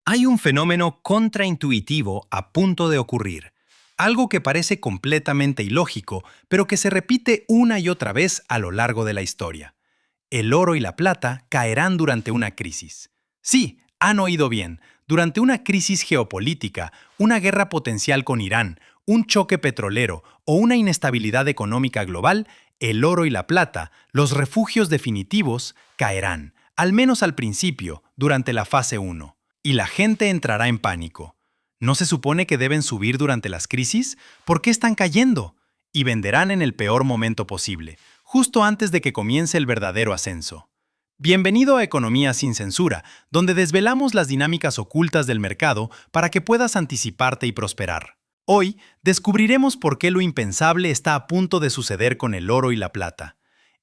Hay un fenómeno contraintuitivo a punto de ocurrir, algo que parece completamente ilógico, pero que se repite una y otra vez a lo largo de la historia. El oro y la plata caerán durante una crisis. Sí, han oído bien, durante una crisis geopolítica, una guerra potencial con Irán, un choque petrolero o una inestabilidad económica global, el oro y la plata, los refugios definitivos, caerán, al menos al principio, durante la fase 1. Y la gente entrará en pánico. ¿No se supone que deben subir durante las crisis? ¿Por qué están cayendo? Y venderán en el peor momento posible, justo antes de que comience el verdadero ascenso. Bienvenido a Economía sin Censura, donde desvelamos las dinámicas ocultas del mercado para que puedas anticiparte y prosperar. Hoy descubriremos por qué lo impensable está a punto de suceder con el oro y la plata.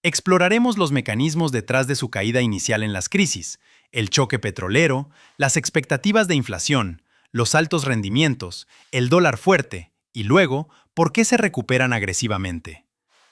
Exploraremos los mecanismos detrás de su caída inicial en las crisis, el choque petrolero, las expectativas de inflación, los altos rendimientos, el dólar fuerte y luego, por qué se recuperan agresivamente.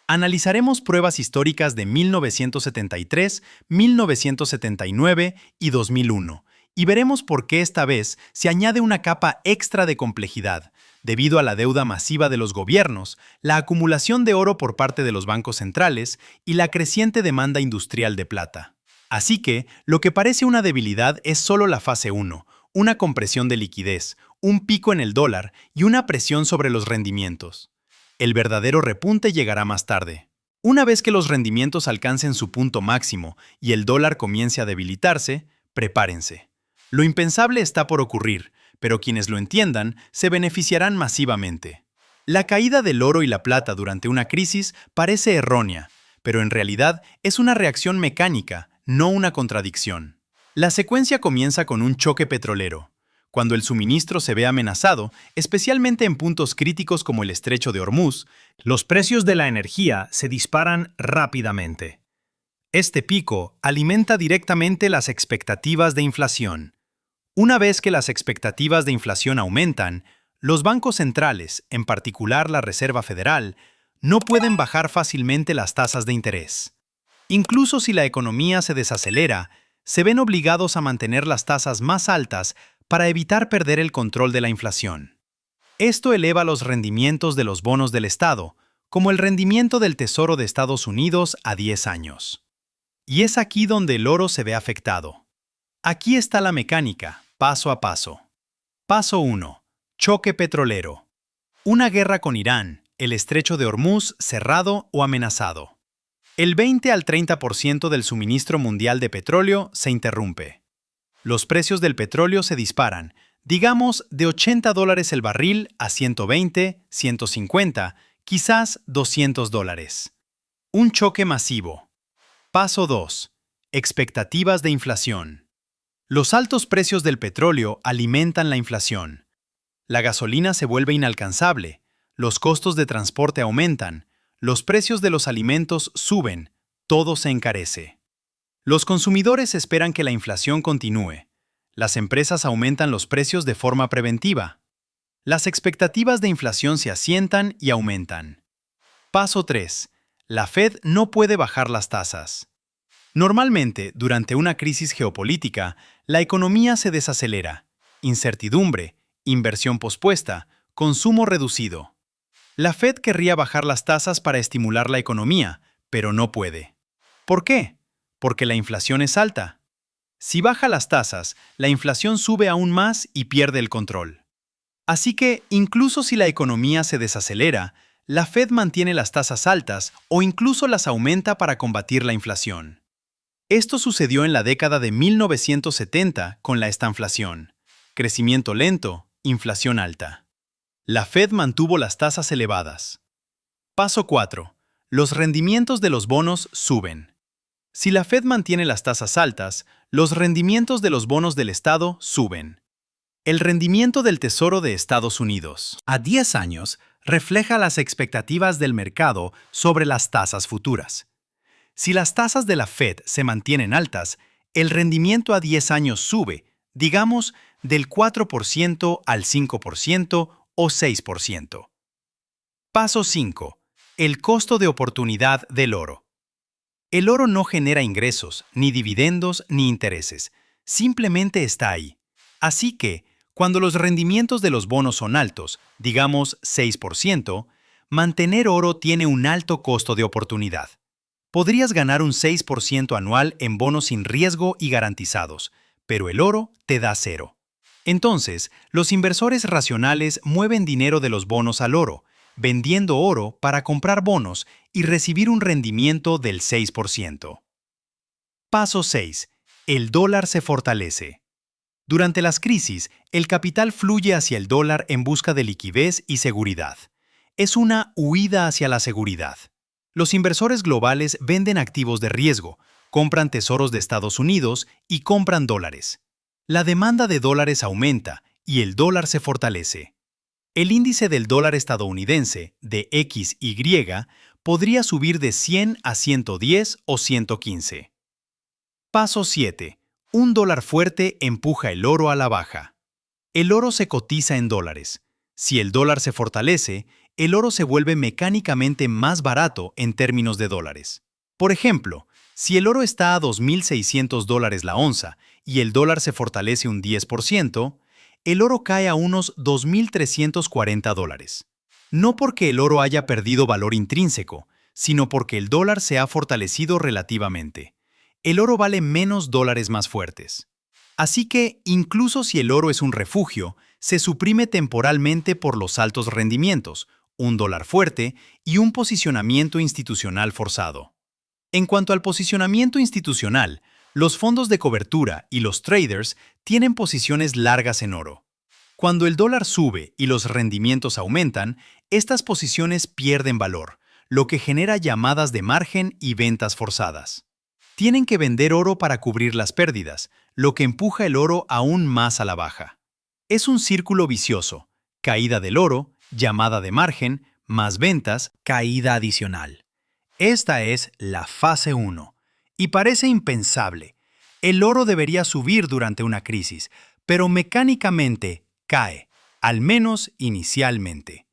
Analizaremos pruebas históricas de 1973, 1979 y 2001 y veremos por qué esta vez se añade una capa extra de complejidad, debido a la deuda masiva de los gobiernos, la acumulación de oro por parte de los bancos centrales y la creciente demanda industrial de plata. Así que, lo que parece una debilidad es solo la fase 1, una compresión de liquidez, un pico en el dólar y una presión sobre los rendimientos. El verdadero repunte llegará más tarde. Una vez que los rendimientos alcancen su punto máximo y el dólar comience a debilitarse, prepárense. Lo impensable está por ocurrir, pero quienes lo entiendan se beneficiarán masivamente. La caída del oro y la plata durante una crisis parece errónea, pero en realidad es una reacción mecánica, no una contradicción. La secuencia comienza con un choque petrolero. Cuando el suministro se ve amenazado, especialmente en puntos críticos como el estrecho de Hormuz, los precios de la energía se disparan rápidamente. Este pico alimenta directamente las expectativas de inflación. Una vez que las expectativas de inflación aumentan, los bancos centrales, en particular la Reserva Federal, no pueden bajar fácilmente las tasas de interés. Incluso si la economía se desacelera, se ven obligados a mantener las tasas más altas para evitar perder el control de la inflación. Esto eleva los rendimientos de los bonos del Estado, como el rendimiento del Tesoro de Estados Unidos a 10 años. Y es aquí donde el oro se ve afectado. Aquí está la mecánica, paso a paso. Paso 1. Choque petrolero. Una guerra con Irán, el estrecho de Hormuz cerrado o amenazado. El 20 al 30% del suministro mundial de petróleo se interrumpe. Los precios del petróleo se disparan, digamos de $80 el barril a 120, 150, quizás $200. Un choque masivo. Paso 2. Expectativas de inflación. Los altos precios del petróleo alimentan la inflación. La gasolina se vuelve inalcanzable, los costos de transporte aumentan, los precios de los alimentos suben, todo se encarece. Los consumidores esperan que la inflación continúe. Las empresas aumentan los precios de forma preventiva. Las expectativas de inflación se asientan y aumentan. Paso 3. La Fed no puede bajar las tasas. Normalmente, durante una crisis geopolítica, la economía se desacelera. Incertidumbre, inversión pospuesta, consumo reducido. La Fed querría bajar las tasas para estimular la economía, pero no puede. ¿Por qué? Porque la inflación es alta. Si baja las tasas, la inflación sube aún más y pierde el control. Así que, incluso si la economía se desacelera, la Fed mantiene las tasas altas o incluso las aumenta para combatir la inflación. Esto sucedió en la década de 1970 con la estanflación. Crecimiento lento, inflación alta. La Fed mantuvo las tasas elevadas. Paso 4. Los rendimientos de los bonos suben. Si la Fed mantiene las tasas altas, los rendimientos de los bonos del Estado suben. El rendimiento del Tesoro de Estados Unidos a 10 años refleja las expectativas del mercado sobre las tasas futuras. Si las tasas de la Fed se mantienen altas, el rendimiento a 10 años sube, digamos, del 4% al 5% o 6%. Paso 5. El costo de oportunidad del oro. El oro no genera ingresos, ni dividendos, ni intereses. Simplemente está ahí. Así que, cuando los rendimientos de los bonos son altos, digamos 6%, mantener oro tiene un alto costo de oportunidad. Podrías ganar un 6% anual en bonos sin riesgo y garantizados, pero el oro te da cero. Entonces, los inversores racionales mueven dinero de los bonos al oro, vendiendo oro para comprar bonos y recibir un rendimiento del 6%. Paso 6. El dólar se fortalece. Durante las crisis, el capital fluye hacia el dólar en busca de liquidez y seguridad. Es una huida hacia la seguridad. Los inversores globales venden activos de riesgo, compran tesoros de Estados Unidos y compran dólares. La demanda de dólares aumenta y el dólar se fortalece. El índice del dólar estadounidense, de XY, podría subir de 100 a 110 o 115. Paso 7. Un dólar fuerte empuja el oro a la baja. El oro se cotiza en dólares. Si el dólar se fortalece, el oro se vuelve mecánicamente más barato en términos de dólares. Por ejemplo, si el oro está a $2,600 la onza y el dólar se fortalece un 10%, el oro cae a unos $2,340. No porque el oro haya perdido valor intrínseco, sino porque el dólar se ha fortalecido relativamente. El oro vale menos dólares más fuertes. Así que, incluso si el oro es un refugio, se suprime temporalmente por los altos rendimientos, un dólar fuerte y un posicionamiento institucional forzado. En cuanto al posicionamiento institucional, los fondos de cobertura y los traders tienen posiciones largas en oro. Cuando el dólar sube y los rendimientos aumentan, estas posiciones pierden valor, lo que genera llamadas de margen y ventas forzadas. Tienen que vender oro para cubrir las pérdidas, lo que empuja el oro aún más a la baja. Es un círculo vicioso: caída del oro, llamada de margen, más ventas, caída adicional. Esta es la fase 1. Y parece impensable. El oro debería subir durante una crisis, pero mecánicamente cae, al menos inicialmente.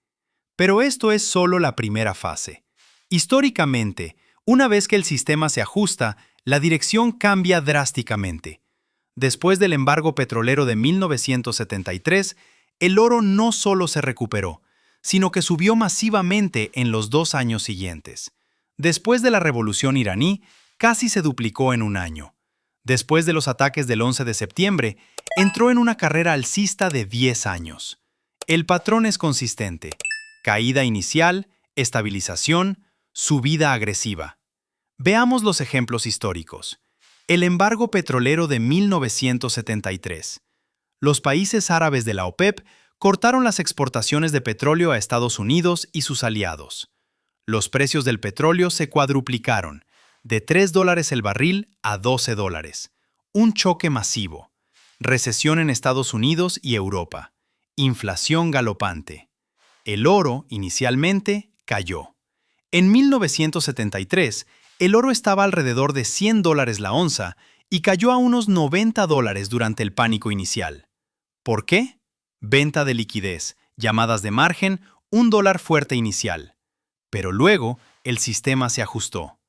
Pero esto es solo la primera fase. Históricamente, una vez que el sistema se ajusta, la dirección cambia drásticamente. Después del embargo petrolero de 1973, el oro no solo se recuperó, sino que subió masivamente en los 2 años siguientes. Después de la revolución iraní, casi se duplicó en un año. Después de los ataques del 11 de septiembre, entró en una carrera alcista de 10 años. El patrón es consistente: caída inicial, estabilización, subida agresiva. Veamos los ejemplos históricos. El embargo petrolero de 1973. Los países árabes de la OPEP cortaron las exportaciones de petróleo a Estados Unidos y sus aliados. Los precios del petróleo se cuadruplicaron, de $3 el barril a $12. Un choque masivo. Recesión en Estados Unidos y Europa. Inflación galopante. El oro, inicialmente, cayó. En 1973, el oro estaba alrededor de $100 la onza y cayó a unos $90 durante el pánico inicial. ¿Por qué? Venta de liquidez, llamadas de margen, un dólar fuerte inicial. Pero luego, el sistema se ajustó.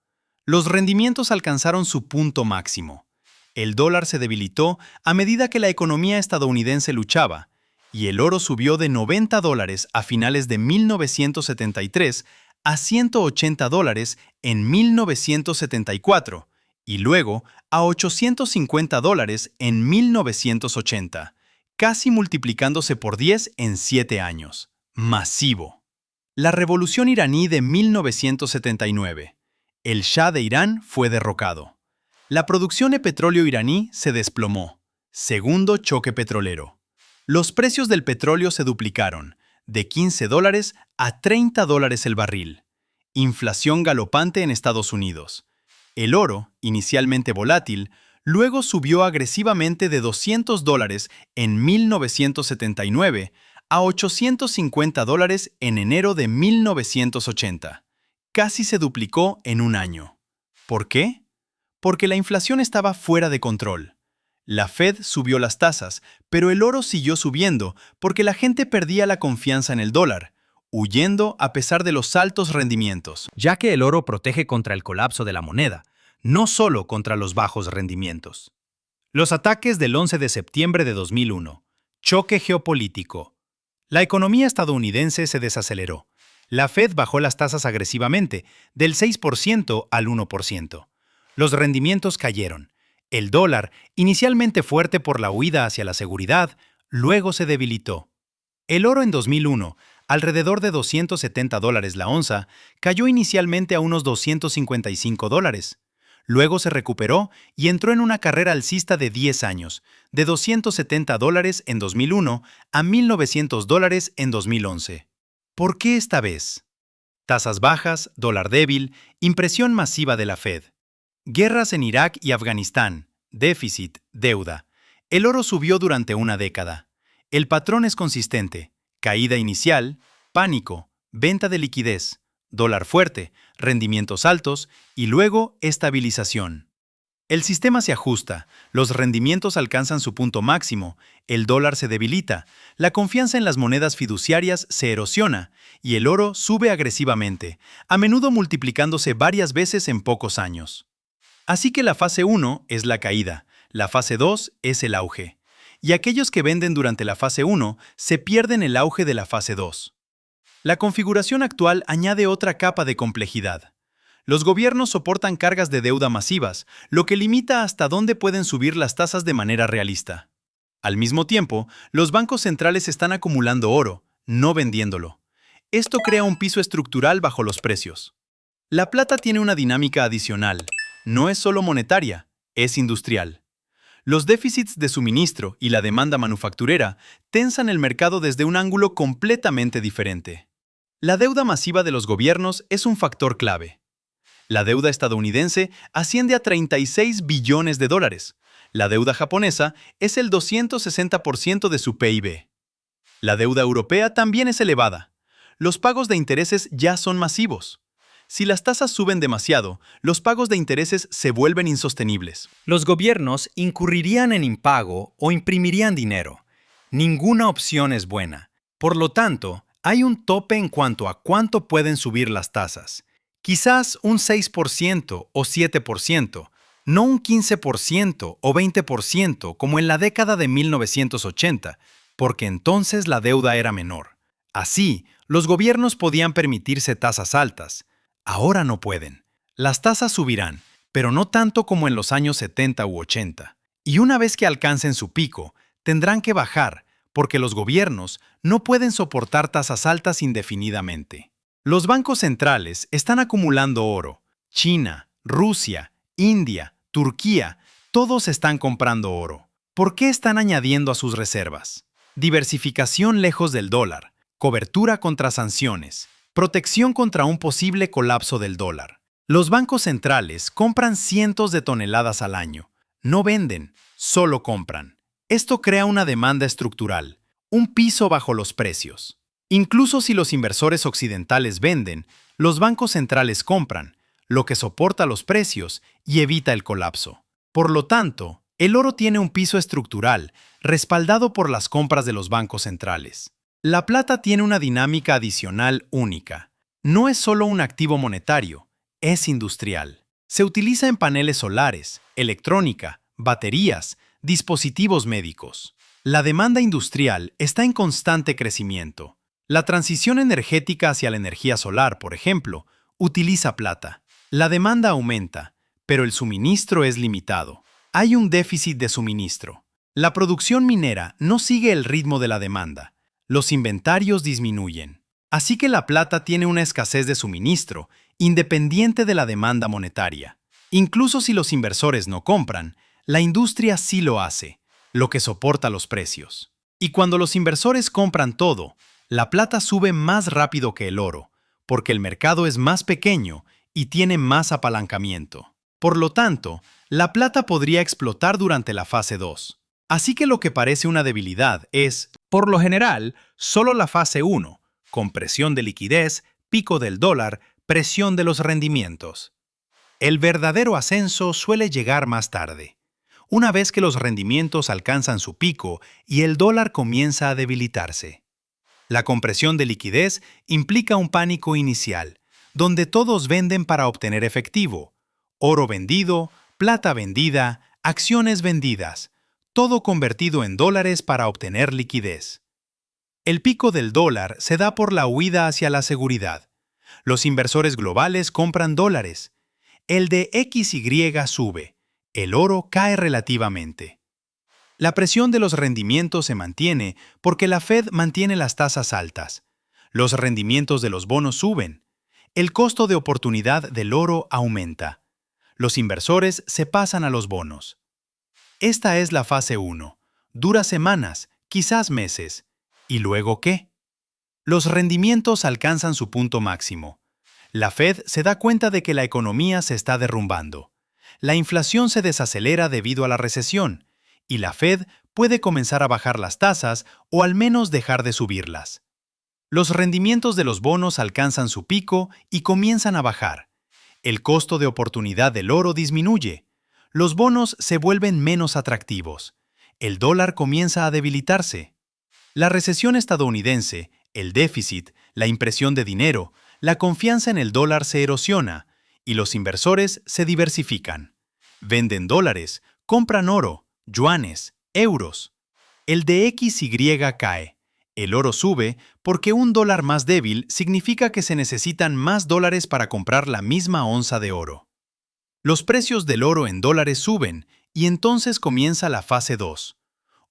Los rendimientos alcanzaron su punto máximo. El dólar se debilitó a medida que la economía estadounidense luchaba, y el oro subió de $90 a finales de 1973 a $180 en 1974, y luego a $850 en 1980. Casi multiplicándose por 10 en 7 años. Masivo. La revolución iraní de 1979. El Shah de Irán fue derrocado. La producción de petróleo iraní se desplomó. Segundo choque petrolero. Los precios del petróleo se duplicaron, de $15 a $30 el barril. Inflación galopante en Estados Unidos. El oro, inicialmente volátil, luego subió agresivamente de $200 en 1979 a $850 en enero de 1980. Casi se duplicó en un año. ¿Por qué? Porque la inflación estaba fuera de control. La Fed subió las tasas, pero el oro siguió subiendo porque la gente perdía la confianza en el dólar, huyendo a pesar de los altos rendimientos. Ya que el oro protege contra el colapso de la moneda, no solo contra los bajos rendimientos. Los ataques del 11 de septiembre de 2001. Choque geopolítico. La economía estadounidense se desaceleró. La Fed bajó las tasas agresivamente, del 6% al 1%. Los rendimientos cayeron. El dólar, inicialmente fuerte por la huida hacia la seguridad, luego se debilitó. El oro en 2001, alrededor de $270 la onza, cayó inicialmente a unos $255. Luego se recuperó y entró en una carrera alcista de 10 años, de $270 en 2001 a $1.900 en 2011. ¿Por qué esta vez? Tasas bajas, dólar débil, impresión masiva de la Fed. Guerras en Irak y Afganistán, déficit, deuda. El oro subió durante una década. El patrón es consistente: caída inicial, pánico, venta de liquidez, dólar fuerte, rendimientos altos y luego estabilización. El sistema se ajusta, los rendimientos alcanzan su punto máximo, el dólar se debilita, la confianza en las monedas fiduciarias se erosiona y el oro sube agresivamente, a menudo multiplicándose varias veces en pocos años. Así que la fase 1 es la caída, la fase 2 es el auge. Y aquellos que venden durante la fase 1 se pierden el auge de la fase 2. La configuración actual añade otra capa de complejidad. Los gobiernos soportan cargas de deuda masivas, lo que limita hasta dónde pueden subir las tasas de manera realista. Al mismo tiempo, los bancos centrales están acumulando oro, no vendiéndolo. Esto crea un piso estructural bajo los precios. La plata tiene una dinámica adicional. No es solo monetaria, es industrial. Los déficits de suministro y la demanda manufacturera tensan el mercado desde un ángulo completamente diferente. La deuda masiva de los gobiernos es un factor clave. La deuda estadounidense asciende a 36 billones de dólares. La deuda japonesa es el 260% de su PIB. La deuda europea también es elevada. Los pagos de intereses ya son masivos. Si las tasas suben demasiado, los pagos de intereses se vuelven insostenibles. Los gobiernos incurrirían en impago o imprimirían dinero. Ninguna opción es buena. Por lo tanto, hay un tope en cuanto a cuánto pueden subir las tasas. Quizás un 6% o 7%, no un 15% o 20% como en la década de 1980, porque entonces la deuda era menor. Así, los gobiernos podían permitirse tasas altas. Ahora no pueden. Las tasas subirán, pero no tanto como en los años 70 u 80. Y una vez que alcancen su pico, tendrán que bajar, porque los gobiernos no pueden soportar tasas altas indefinidamente. Los bancos centrales están acumulando oro. China, Rusia, India, Turquía, todos están comprando oro. ¿Por qué están añadiendo a sus reservas? Diversificación lejos del dólar, cobertura contra sanciones, protección contra un posible colapso del dólar. Los bancos centrales compran cientos de toneladas al año. No venden, solo compran. Esto crea una demanda estructural, un piso bajo los precios. Incluso si los inversores occidentales venden, los bancos centrales compran, lo que soporta los precios y evita el colapso. Por lo tanto, el oro tiene un piso estructural, respaldado por las compras de los bancos centrales. La plata tiene una dinámica adicional única. No es solo un activo monetario, es industrial. Se utiliza en paneles solares, electrónica, baterías, dispositivos médicos. La demanda industrial está en constante crecimiento. La transición energética hacia la energía solar, por ejemplo, utiliza plata. La demanda aumenta, pero el suministro es limitado. Hay un déficit de suministro. La producción minera no sigue el ritmo de la demanda. Los inventarios disminuyen. Así que la plata tiene una escasez de suministro, independiente de la demanda monetaria. Incluso si los inversores no compran, la industria sí lo hace, lo que soporta los precios. Y cuando los inversores compran todo, la plata sube más rápido que el oro, porque el mercado es más pequeño y tiene más apalancamiento. Por lo tanto, la plata podría explotar durante la fase 2. Así que lo que parece una debilidad es, por lo general, solo la fase 1, compresión de liquidez, pico del dólar, presión de los rendimientos. El verdadero ascenso suele llegar más tarde, una vez que los rendimientos alcanzan su pico y el dólar comienza a debilitarse. La compresión de liquidez implica un pánico inicial, donde todos venden para obtener efectivo. Oro vendido, plata vendida, acciones vendidas, todo convertido en dólares para obtener liquidez. El pico del dólar se da por la huida hacia la seguridad. Los inversores globales compran dólares. El de XY sube. El oro cae relativamente. La presión de los rendimientos se mantiene porque la Fed mantiene las tasas altas. Los rendimientos de los bonos suben. El costo de oportunidad del oro aumenta. Los inversores se pasan a los bonos. Esta es la fase 1. Dura semanas, quizás meses. ¿Y luego qué? Los rendimientos alcanzan su punto máximo. La Fed se da cuenta de que la economía se está derrumbando. La inflación se desacelera debido a la recesión, y la Fed puede comenzar a bajar las tasas o al menos dejar de subirlas. Los rendimientos de los bonos alcanzan su pico y comienzan a bajar. El costo de oportunidad del oro disminuye. Los bonos se vuelven menos atractivos. El dólar comienza a debilitarse. La recesión estadounidense, el déficit, la impresión de dinero, la confianza en el dólar se erosiona y los inversores se diversifican. Venden dólares, compran oro, yuanes, euros. El de XY cae. El oro sube porque un dólar más débil significa que se necesitan más dólares para comprar la misma onza de oro. Los precios del oro en dólares suben y entonces comienza la fase 2.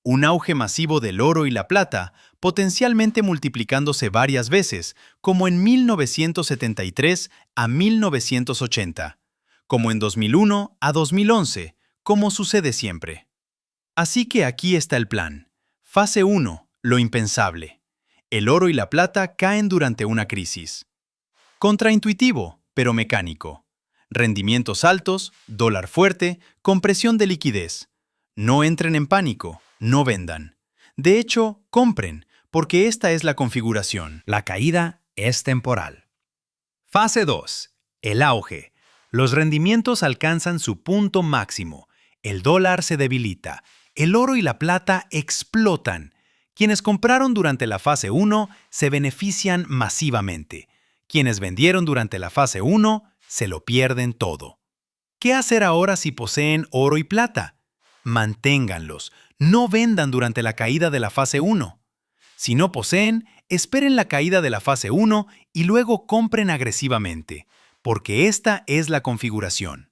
Un auge masivo del oro y la plata, potencialmente multiplicándose varias veces, como en 1973 a 1980, como en 2001 a 2011, como sucede siempre. Así que aquí está el plan. Fase 1, lo impensable. El oro y la plata caen durante una crisis. Contraintuitivo, pero mecánico. Rendimientos altos, dólar fuerte, compresión de liquidez. No entren en pánico. No vendan. De hecho, compren, porque esta es la configuración. La caída es temporal. Fase 2. El auge. Los rendimientos alcanzan su punto máximo. El dólar se debilita. El oro y la plata explotan. Quienes compraron durante la fase 1 se benefician masivamente. Quienes vendieron durante la fase 1 se lo pierden todo. ¿Qué hacer ahora si poseen oro y plata? Manténganlos. No vendan durante la caída de la fase 1. Si no poseen, esperen la caída de la fase 1 y luego compren agresivamente, porque esta es la configuración.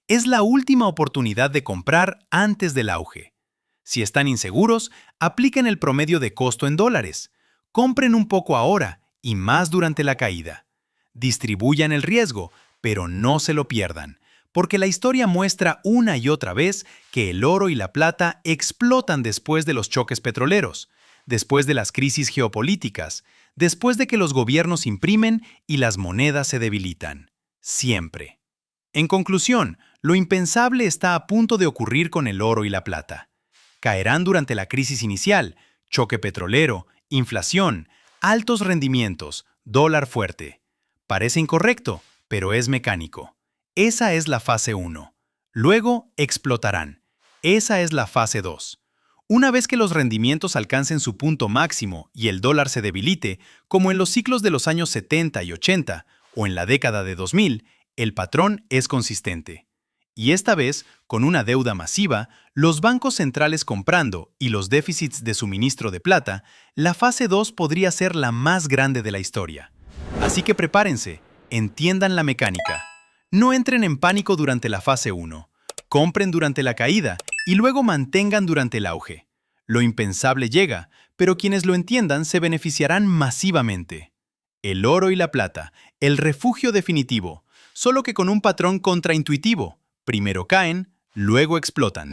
Es la última oportunidad de comprar antes del auge. Si están inseguros, apliquen el promedio de costo en dólares. Compren un poco ahora y más durante la caída. Distribuyan el riesgo, pero no se lo pierdan, porque la historia muestra una y otra vez que el oro y la plata explotan después de los choques petroleros, después de las crisis geopolíticas, después de que los gobiernos imprimen y las monedas se debilitan. Siempre. En conclusión, lo impensable está a punto de ocurrir con el oro y la plata. Caerán durante la crisis inicial, choque petrolero, inflación, altos rendimientos, dólar fuerte. Parece incorrecto, pero es mecánico. Esa es la fase 1. Luego explotarán. Esa es la fase 2. Una vez que los rendimientos alcancen su punto máximo y el dólar se debilite, como en los ciclos de los años 70 y 80 o en la década de 2000, el patrón es consistente. Y esta vez, con una deuda masiva, los bancos centrales comprando y los déficits de suministro de plata, la fase 2 podría ser la más grande de la historia. Así que prepárense, entiendan la mecánica. No entren en pánico durante la fase 1. Compren durante la caída y luego mantengan durante el auge. Lo impensable llega, pero quienes lo entiendan se beneficiarán masivamente. El oro y la plata, el refugio definitivo, solo que con un patrón contraintuitivo. Primero caen, luego explotan.